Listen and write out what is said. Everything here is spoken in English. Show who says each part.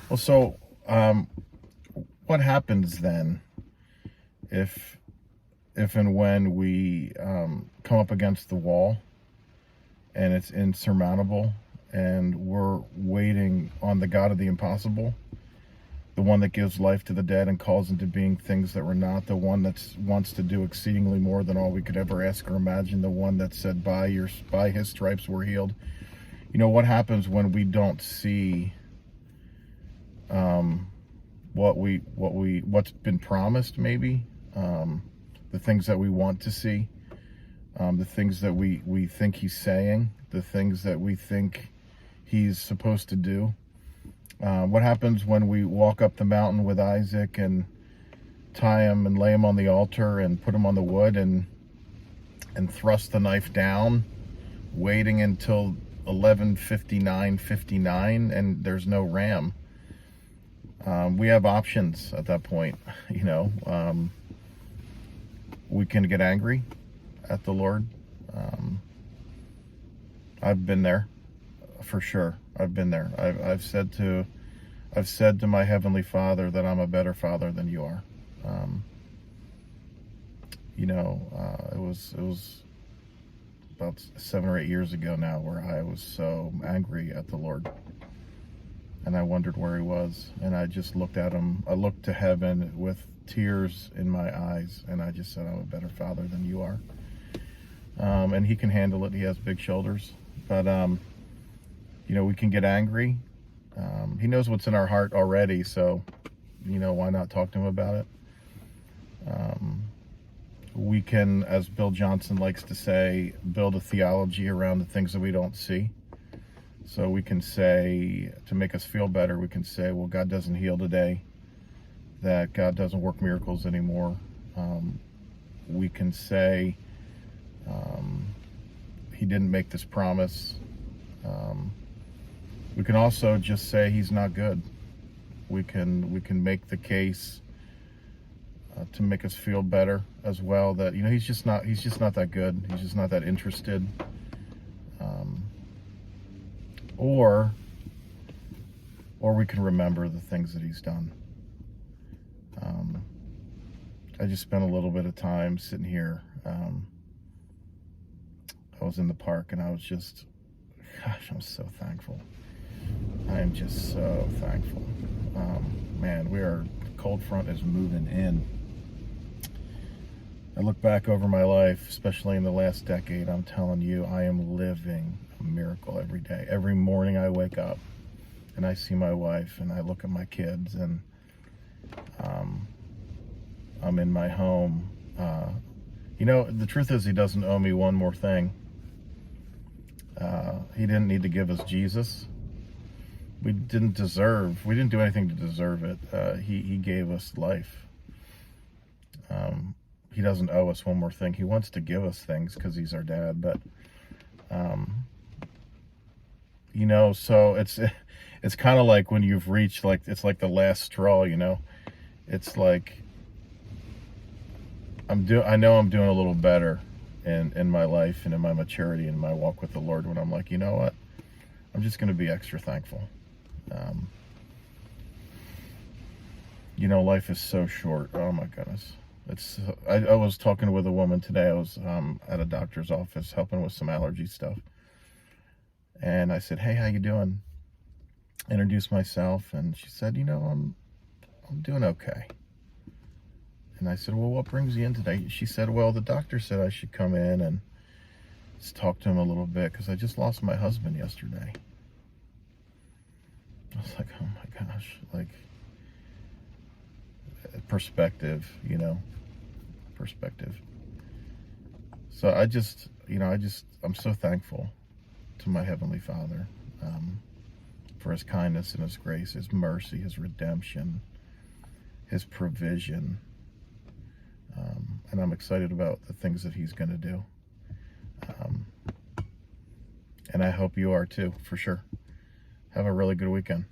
Speaker 1: Well, so what happens then if and when we come up against the wall and it's insurmountable and we're waiting on the God of the impossible, the one that gives life to the dead and calls into being things that were not, the one that wants to do exceedingly more than all we could ever ask or imagine, the one that said, by his stripes we're healed. What happens when we don't see what's been promised, maybe, the things that we want to see, the things that we think he's saying, the things that we think he's supposed to do. What happens when we walk up the mountain with Isaac and tie him and lay him on the altar and put him on the wood and thrust the knife down, waiting until 11:59 and there's no ram? We have options at that point. We can get angry at the Lord. I've been there, for sure. I've been there. I've said to my Heavenly Father that I'm a better father than you are. It was about 7 or 8 years ago now where I was so angry at the Lord. And I wondered where he was. And I just looked at him. I looked to heaven with tears in my eyes. And I just said, I'm a better father than you are. And he can handle it. He has big shoulders. But, we can get angry. He knows what's in our heart already. So, why not talk to him about it? We can, as Bill Johnson likes to say, build a theology around the things that we don't see. So we can say, to make us feel better, we can say, well, God doesn't heal today, that God doesn't work miracles anymore. We can say, he didn't make this promise. We can also just say he's not good. We can make the case to make us feel better as well, that he's just not that good. He's just not that interested. Or we can remember the things that he's done. I just spent a little bit of time sitting here. I was in the park and I was just, gosh, I'm so thankful. I am just so thankful. Man, the cold front is moving in. I look back over my life, especially in the last decade, I'm telling you, I am living a miracle every day. Every morning I wake up and I see my wife and I look at my kids and I'm in my home. The truth is he doesn't owe me one more thing. He didn't need to give us Jesus. We didn't do anything to deserve it. He gave us life. He doesn't owe us one more thing. He wants to give us things because he's our dad, but so it's kind of like when you've reached, it's like the last straw. It's like I know I'm doing a little better in my life and in my maturity and my walk with the Lord when I'm like, you know what, I'm just going to be extra thankful. Life is so short. Oh my goodness. I was talking with a woman today. I was at a doctor's office helping with some allergy stuff. And I said, hey, how you doing? Introduced myself, and she said, I'm doing okay. And I said, well, what brings you in today? She said, well, the doctor said I should come in and just talk to him a little bit because I just lost my husband yesterday. I was like, oh my gosh, perspective, perspective. So I'm so thankful to my Heavenly Father for his kindness and his grace, his mercy, his redemption, his provision. And I'm excited about the things that he's going to do. And I hope you are too, for sure. Have a really good weekend.